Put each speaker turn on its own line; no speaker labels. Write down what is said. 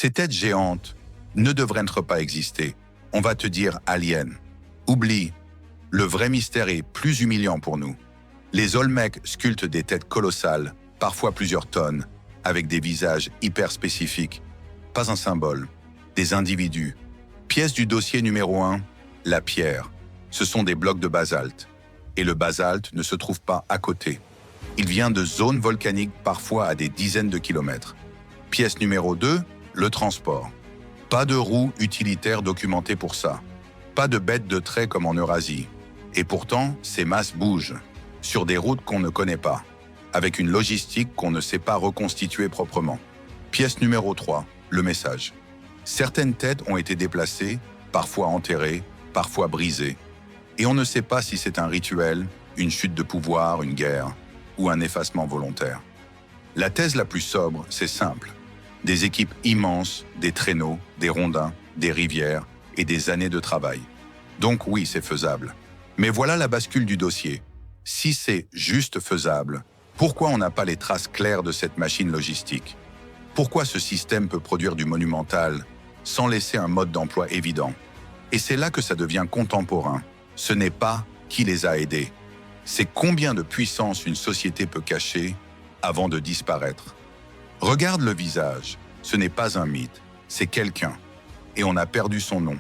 Ces têtes géantes ne devraient pas exister. On va te dire alien. Oublie, le vrai mystère est plus humiliant pour nous. Les Olmecs sculptent des têtes colossales, parfois plusieurs tonnes, avec des visages hyper spécifiques. Pas un symbole, des individus. Pièce du dossier numéro 1, la pierre. Ce sont des blocs de basalte. Et le basalte ne se trouve pas à côté. Il vient de zones volcaniques parfois à des dizaines de kilomètres. Pièce numéro 2, le transport. Pas de roues utilitaires documentées pour ça. Pas de bêtes de trait comme en Eurasie. Et pourtant, ces masses bougent, sur des routes qu'on ne connaît pas, avec une logistique qu'on ne sait pas reconstituer proprement. Pièce numéro 3, le message. Certaines têtes ont été déplacées, parfois enterrées, parfois brisées. Et on ne sait pas si c'est un rituel, une chute de pouvoir, une guerre, ou un effacement volontaire. La thèse la plus sobre, c'est simple. Des équipes immenses, des traîneaux, des rondins, des rivières et des années de travail. Donc oui, c'est faisable. Mais voilà la bascule du dossier. Si c'est juste faisable, pourquoi on n'a pas les traces claires de cette machine logistique? Pourquoi ce système peut produire du monumental sans laisser un mode d'emploi évident? Et c'est là que ça devient contemporain. Ce n'est pas qui les a aidés. C'est combien de puissance une société peut cacher avant de disparaître. Regarde le visage. Ce n'est pas un mythe, c'est quelqu'un. Et on a perdu son nom.